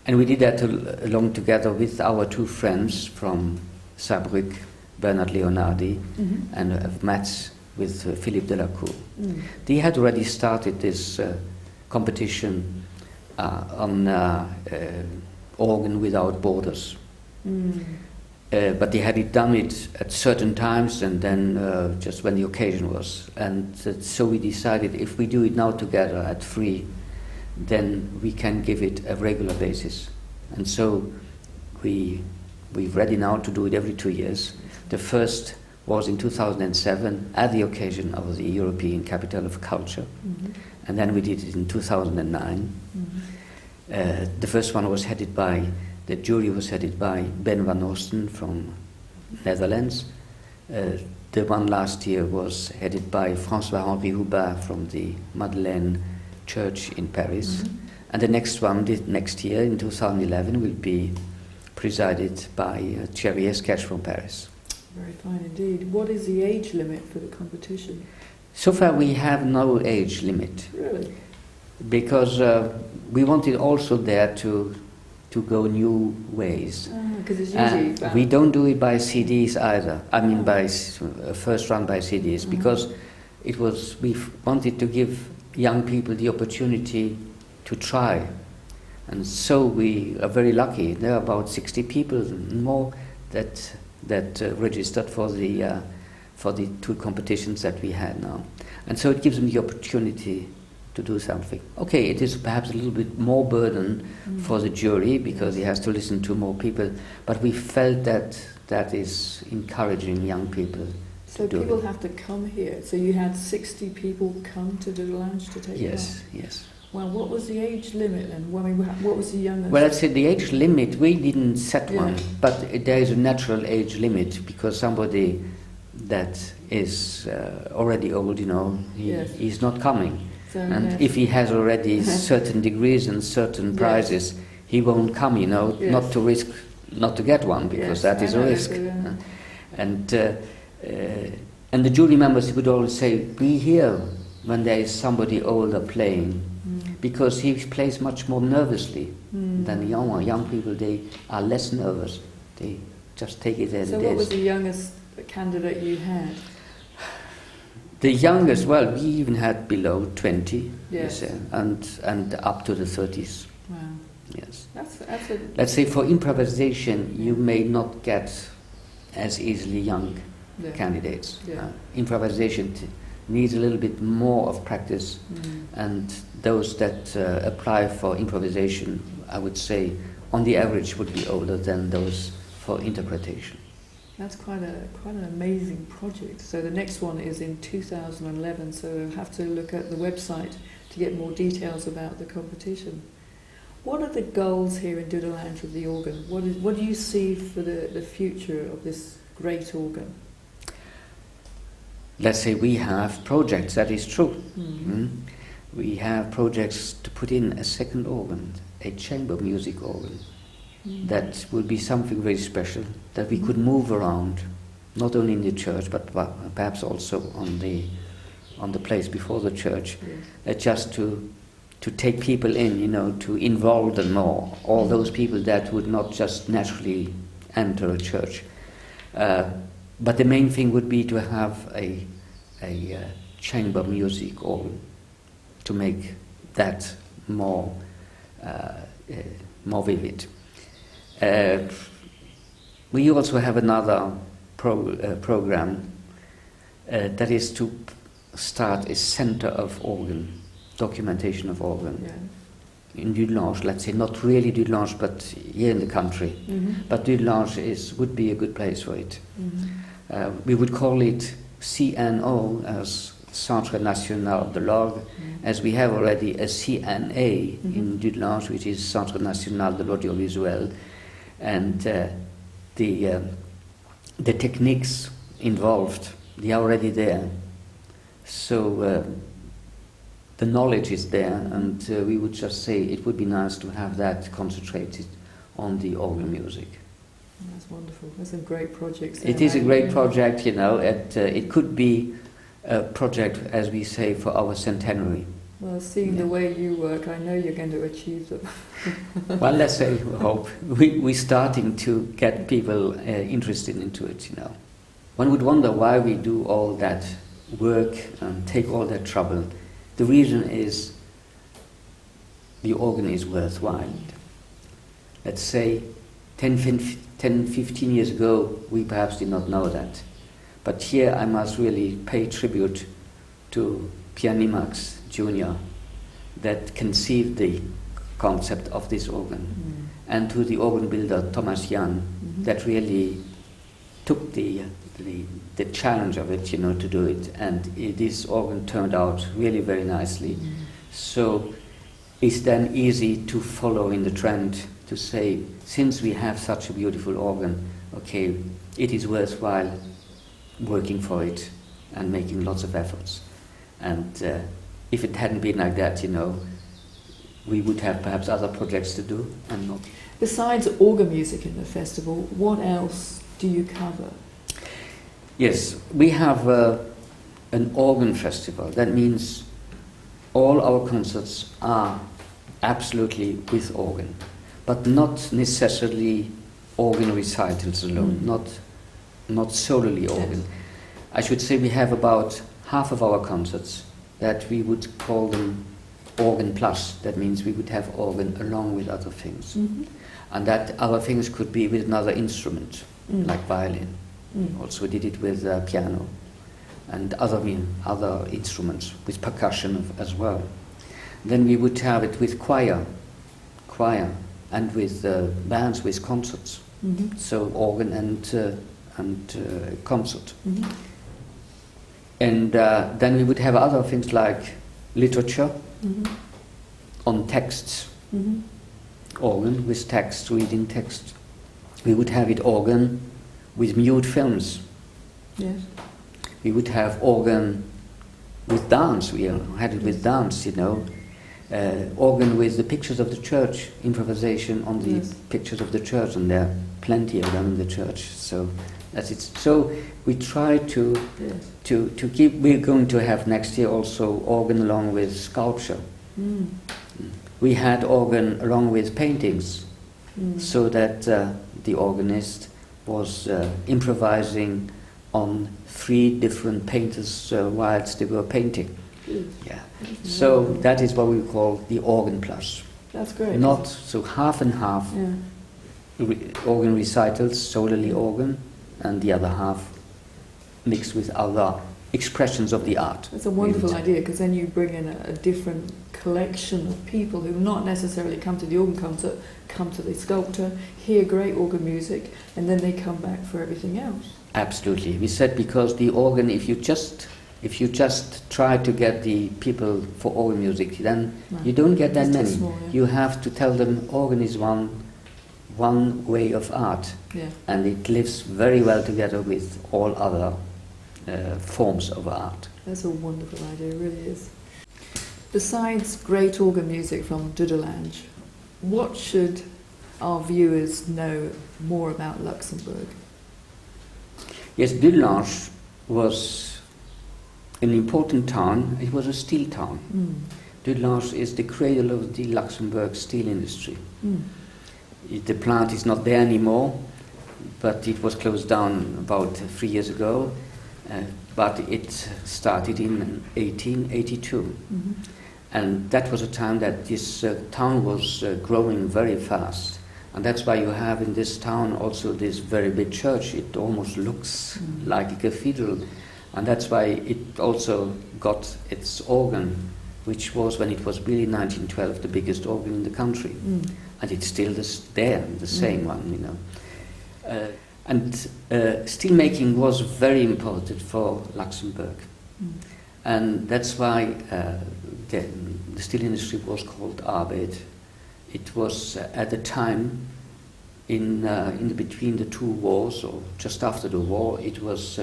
And we did that along together with our 2 friends from Saarbrück, Bernard Leonardi, and Metz with Philippe Delacour. They had already started this competition on Organ Without Borders. But they had done it at certain times and then just when the occasion was. And so we decided if we do it now together at 3, then we can give it a regular basis. And so we're ready now to do it every 2 years. The first was in 2007 at the occasion of the European Capital of Culture. And then we did it in 2009. The first one was headed by, the jury was headed by Ben van Oosten from Netherlands. The one last year was headed by François-Henri Houbard from the Madeleine Church in Paris. And the next one, next year in 2011, will be presided by Thierry Esquèche from Paris. Very fine indeed. What is the age limit for the competition? So far we have no age limit. Really? Because we wanted also there to go new ways. Because it's usually we don't do it by CDs either. I mean by first run by CDs, because we wanted to give young people the opportunity to try And so we are very lucky. There are about 60 people more that registered for the 2 competitions that we had now. And so it gives them the opportunity to do something. Okay, it is perhaps a little bit more burden for the jury because he has to listen to more people, but we felt that is encouraging young people So to do people it. have to come here. So you had 60 people come to Doodle Lounge to take Yes, part? yes. Well, what was the age limit then? I mean, what was the youngest? Well, I'd say the age limit, we didn't set Yeah. one, but there is a natural age limit because somebody that is already old, Yes. he's not coming. So, And yes. if he has already certain degrees and certain Yes. prizes, he won't come, Yes. not to risk not to get one, because Yes, that I is a know, risk. so, yeah. And the jury members would always say, be here when there is somebody older playing, because he plays much more nervously than young people. They are less nervous. They just take it as So it what was is. the youngest candidate you had? The youngest, well, we even had below 20, Yes. and up to the 30s. Wow. Yes. That's a... Let's say for improvisation, you may not get as easily young Yeah. candidates. Yeah. Improvisation needs a little bit more of practice, and those that apply for improvisation, I would say, on the average, would be older than those for interpretation. That's quite an amazing project. So the next one is in 2011, so we'll have to look at the website to get more details about the competition. What are the goals here in Doodle Lounge with the organ? What do you see for the future of this great organ? Let's say we have projects, that is true. We have projects to put in a second organ, a chamber music organ. That will be something very special, that we could move around, not only in the church, but perhaps also on the place before the church, just to take people in, to involve them more, all those people that would not just naturally enter a church. But the main thing would be to have a chamber music organ, to make that more vivid. We also have another program that is to start a center of organ, documentation of organ. Yeah. In Dudelange, let's say, not really Dudelange, but here in the country. But Dudelange would be a good place for it. We would call it CNO, as Centre National de l'Orgue, as we have already a CNA in Dudelange, which is Centre National de l'Audiovisuel. And the techniques involved, they are already there. So the knowledge is there, and we would just say it would be nice to have that concentrated on the organ music. That's wonderful. That's a great project. It is a great project, it could be a project, as we say, for our centenary. Well, seeing the way you work, I know you're going to achieve them. Well, let's say we hope. We're starting to get people interested into it, One would wonder why we do all that work and take all that trouble. The reason is the organ is worthwhile. Let's say 10, 15 years ago, we perhaps did not know that. But here I must really pay tribute to Pierre Nimax Jr. that conceived the concept of this organ, and to the organ builder Thomas Jan that really took the challenge of it, to do it, and this organ turned out really very nicely. So it's then easy to follow in the trend to say, since we have such a beautiful organ, okay, it is worthwhile working for it and making lots of efforts. And if it hadn't been like that, we would have perhaps other projects to do and not. Besides organ music in the festival, what else do you cover? Yes, we have an organ festival. That means all our concerts are absolutely with organ, but not necessarily organ recitals alone, not solely organ. I should say we have about half of our concerts that we would call them organ plus. That means we would have organ along with other things. Mm-hmm. And that other things could be with another instrument, Mm. like violin. Mm. Also we did it with piano and other instruments, with percussion as well. Then we would have it with choir, and with bands, with concerts. Mm-hmm. So organ and concert. Mm-hmm. And then we would have other things like literature Mm-hmm. on texts, Mm-hmm. organ with text, reading text. We would have it organ with mute films. Yes. We would have organ with dance. We had it with dance, you know. Organ with the pictures of the church, improvisation on the Yes. pictures of the church, and there are plenty of them in the church. So that's it. So we try to Yes. to keep. We're going to have next year also organ along with sculpture. Mm. We had organ along with paintings, Mm. so that the organist was improvising on 3 different painters whilst they were painting. Good. Yeah. So that is what we call the organ plus. That's great. Not so half and half Yeah. organ recitals, solely organ, and the other half mixed with other expressions of the art. It's a wonderful idea, because then you bring in a different collection of people who not necessarily come to the organ concert, come to the sculpture, hear great organ music, and then they come back for everything else. Absolutely. We said because the organ, if you just try to get the people for organ music, then No. you don't get that It's too many. small, yeah. You have to tell them organ is one way of art, Yeah. and it lives very well together with all other forms of art. That's a wonderful idea, it really is. Besides great organ music from Dudelange, what should our viewers know more about Luxembourg? Yes, Dudelange was an important town. It was a steel town. Mm. Dudelange is the cradle of the Luxembourg steel industry. Mm. The plant is not there anymore, but it was closed down about 3 years ago. But it started in 1882. Mm-hmm. And that was a time that this town was growing very fast. And that's why you have in this town also this very big church. It almost looks like a cathedral. And that's why it also got its organ, which was, when it was built in 1912, the biggest organ in the country. Mm. And it's still there, the same one, you know. And steelmaking was very important for Luxembourg. Mm. And that's why the steel industry was called Arbeid. It was at the time, in between the 2 wars, or just after the war, it was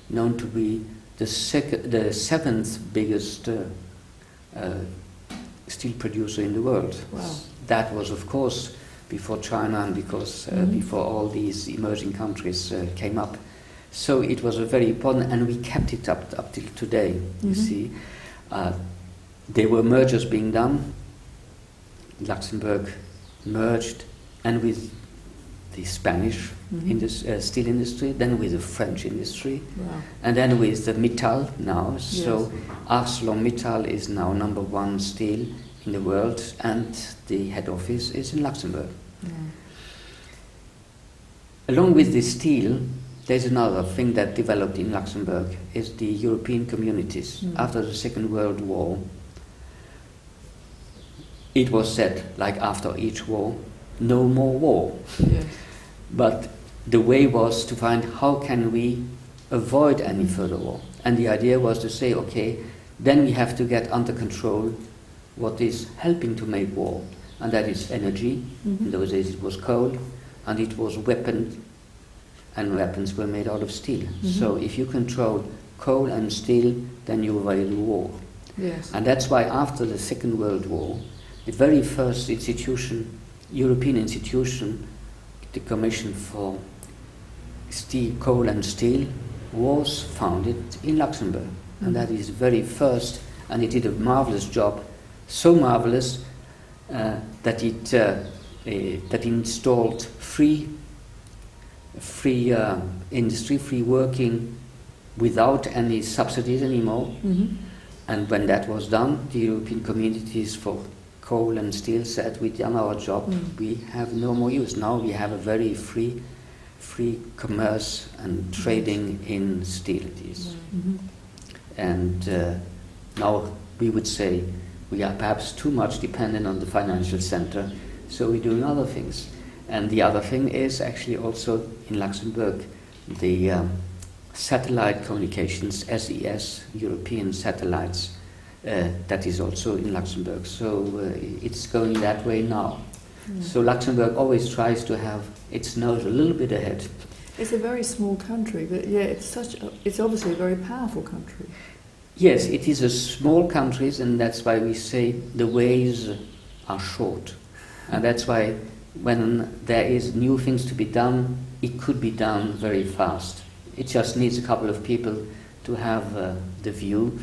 known to be the 7th biggest steel producer in the world. Wow. That was, of course, before China and because before all these emerging countries came up. So it was a very important, and we kept it up till today. You see, there were mergers being done. Luxembourg merged, and with the Spanish steel industry, then with the French industry, Wow. and then with the Mittal now. So ArcelorMittal is now #1 steel in the world, and the head office is in Luxembourg. Yeah. Along with the steel, there's another thing that developed in Luxembourg, is the European communities. After the Second World War, it was said, like after each war, no more war. Yes. But the way was to find how can we avoid any further war. And the idea was to say, okay, then we have to get under control what is helping to make war. And that is energy. In those days it was coal, and it was weapons, and weapons were made out of steel. So if you control coal and steel, then you avoid war. Yes. And that's why after the Second World War, the very first institution, European institution, the Commission for Steel, Coal and Steel, was founded in Luxembourg. And that is very first, and it did a marvelous job, so marvelous that it installed free industry, free working, without any subsidies anymore. And when that was done, the European Communities for Coal and Steel said, we've done our job, we have no more use. Now we have a very free commerce and trading in steel it is. And now we would say we are perhaps too much dependent on the financial center, so we're doing other things. And the other thing is actually also in Luxembourg, the satellite communications, SES, European satellites, that is also in Luxembourg. So it's going that way now. So Luxembourg always tries to have its nose a little bit ahead. It's a very small country, but yeah, it's obviously a very powerful country. Yes, it is a small country, and that's why we say the ways are short. And that's why when there is new things to be done, it could be done very fast. It just needs a couple of people to have the view,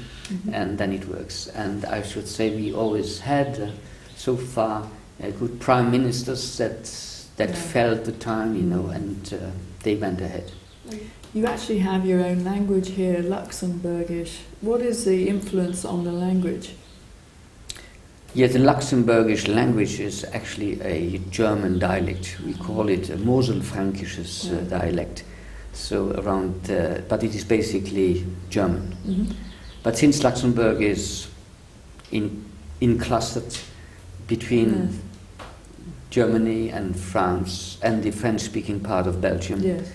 and then it works. And I should say we always had, so far, good prime ministers that felt the time, and they went ahead. You actually have your own language here, Luxembourgish. What is the influence on the language? Yeah, the Luxembourgish language is actually a German dialect. We call it a Moselfränkisches dialect. So but it is basically German. But since Luxembourg is clustered between Germany and France and the French-speaking part of Belgium,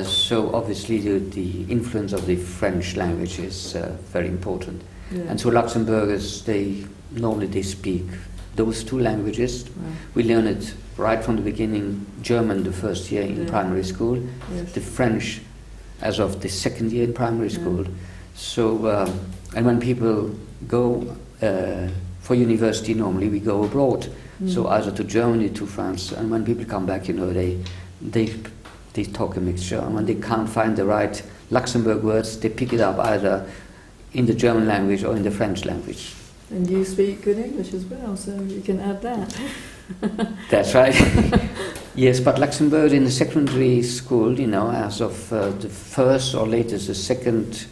so obviously the influence of the French language is very important. And so Luxembourgers, they normally speak those two languages. We learn it right from the beginning, German the first year in primary school, the French as of the second year in primary school. So, and when people go for university, normally we go abroad, so either to Germany, to France, and when people come back, they talk a mixture, and when they can't find the right Luxembourg words, they pick it up either in the German language or in the French language. And you speak good English as well, so you can add that. That's right. Yes, but Luxembourg in the secondary school, as of the first or latest the second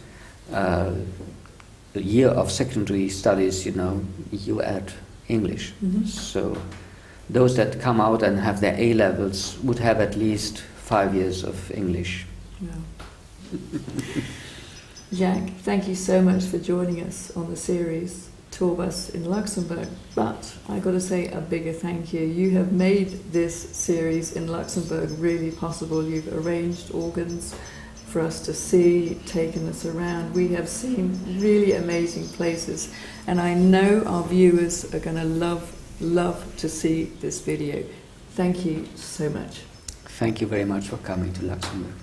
year of secondary studies, you add English. So those that come out and have their A levels would have at least 5 years of English. Jacques, thank you so much for joining us on the series Tour Bus in Luxembourg. But I got to say a bigger thank you. You have made this series in Luxembourg really possible. You've arranged organs for us to see, taken us around. We have seen really amazing places, and I know our viewers are going to love to see this video. Thank you so much. Thank you very much for coming to Luxembourg.